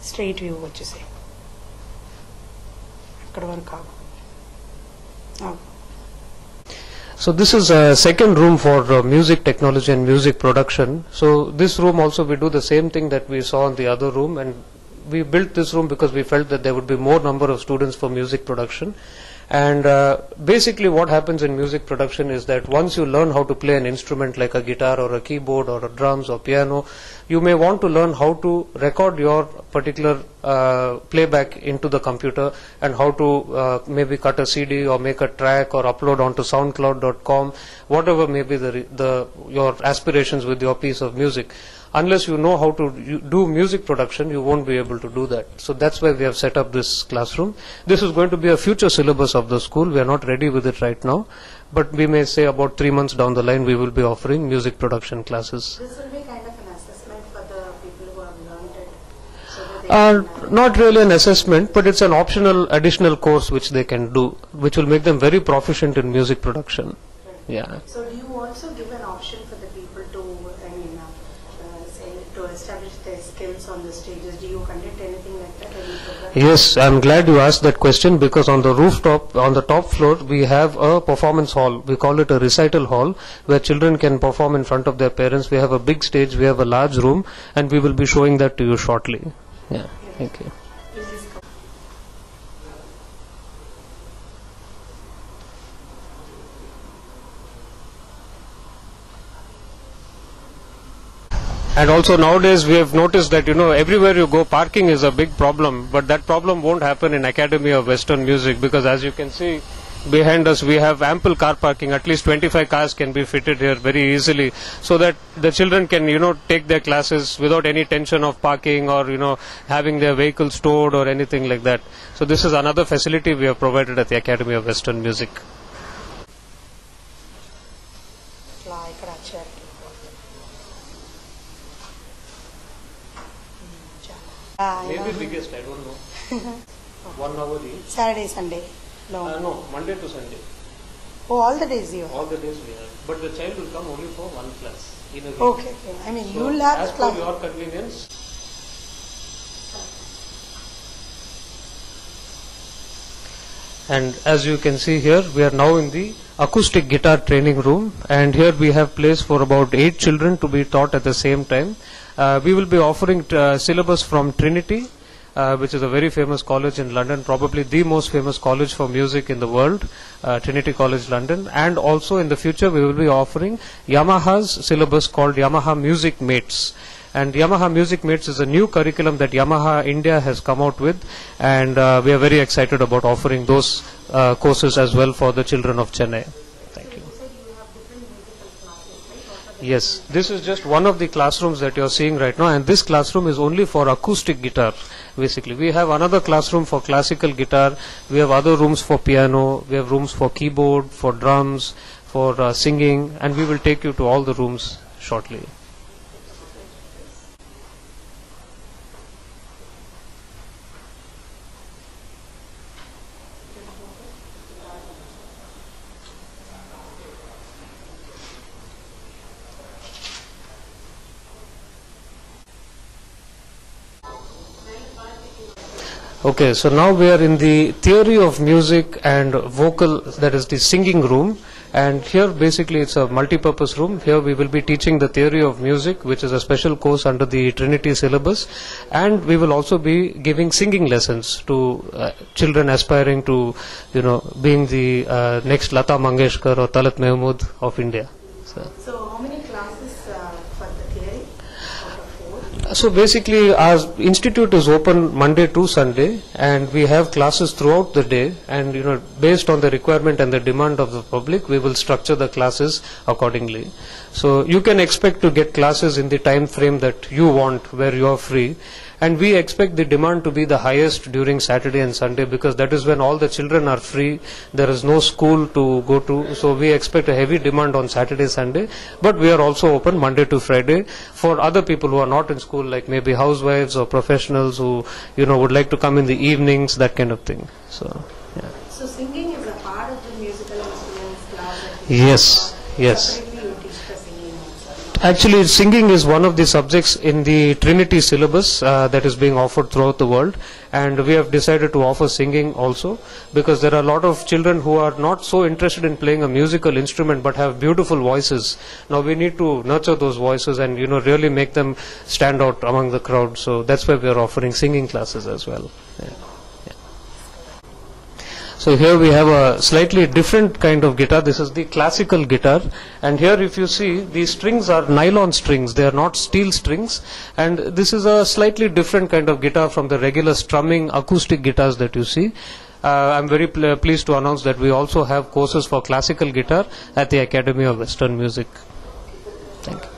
Straight view వచ్చేసి అక్కడ వరకు ఆగు. So this is a second room for music technology and music production. So this room also we do the same thing that we saw in the other room, and we built this room because we felt that there would be more number of students for music production. And basically what happens in music production is that once you learn how to play an instrument like a guitar or a keyboard or a drums or piano, you may want to learn how to record your particular playback into the computer, and how to maybe cut a CD or make a track or upload onto soundcloud.com, whatever may be your aspirations with your piece of music. Unless you know how to do music production, you won't be able to do that. So that's why we have set up this classroom. This is going to be a future syllabus of the school. We are not ready with it right now, but we may say about 3 months down the line we will be offering music production classes. This will be kind of an assessment for the people who have learned it. So that Not really an assessment, but it's an optional additional course which they can do, which will make them very proficient in music production. Yeah. So do you also give an option for the people to, say, to establish their skills on the stages? Do you conduct anything like that? Any program? Yes, I'm glad you asked that question, because on the rooftop, on the top floor, we have a performance hall. We call it a recital hall, where children can perform in front of their parents. We have a big stage, we have a large room, and we will be showing that to you shortly. Yeah, thank you. And also nowadays we have noticed that, everywhere you go, parking is a big problem, but that problem won't happen in Academy of Western Music, because as you can see behind us, we have ample car parking. At least 25 cars can be fitted here very easily, so that the children can, take their classes without any tension of parking or, having their vehicles stored or anything like that. So this is another facility we have provided at the Academy of Western Music. ఇక్కడ వచ్చారు. Maybe biggest, I don't know. 1 hour each. Saturday, Sunday. No, Monday to Sunday. Oh, all the days you have? All the days we have. But the child will come only for one class in a week. Okay. I mean, you will have as class. per your convenience. And as you can see here, we are now in the acoustic guitar training room, and here we have place for about 8 children to be taught at the same time. We will be offering syllabus from Trinity, which is a very famous college in London, probably the most famous college for music in the world, Trinity College London. And also in the future we will be offering Yamaha's syllabus called Yamaha Music Mates. And Yamaha Music Mates is a new curriculum that Yamaha India has come out with, and we are very excited about offering those courses as well for the children of Chennai. Thank you. Yes, this is just one of the classrooms that you are seeing right now, and this classroom is only for acoustic guitar. Basically, we have another classroom for classical guitar, we have other rooms for piano, we have rooms for keyboard, for drums, for singing, and we will take you to all the rooms shortly. Okay, so now we are in the theory of music and vocal, that is the singing room, and here basically it's a multi-purpose room. Here we will be teaching the theory of music, which is a special course under the Trinity syllabus, and we will also be giving singing lessons to children aspiring to, being the next Lata Mangeshkar or Talat Mahmood of India. So how many classes for the theory? So basically our institute is open Monday to Sunday, and we have classes throughout the day, and based on the requirement and the demand of the public, we will structure the classes accordingly. So you can expect to get classes in the time frame that you want, where you are free, and we expect the demand to be the highest during Saturday and Sunday, because that is when all the children are free, there is no school to go to, so we expect a heavy demand on Saturday, Sunday, but we are also open Monday to Friday for other people who are not in school, like maybe housewives or professionals who would like to come in the evenings, that kind of thing. So yeah. So singing is a part of the musical instruments class? Yes. Separately you teach the singing also? Actually, singing is one of the subjects in the Trinity syllabus that is being offered throughout the world, and we have decided to offer singing also, because there are a lot of children who are not so interested in playing a musical instrument but have beautiful voices. Now we need to nurture those voices and really make them stand out among the crowd. So that's why we are offering singing classes as well. Yeah. So here we have a slightly different kind of guitar. This is the classical guitar, and here if you see, these strings are nylon strings, they are not steel strings, and this is a slightly different kind of guitar from the regular strumming acoustic guitars that you see. I'm very pleased to announce that we also have courses for classical guitar at the Academy of Western Music. Thank you.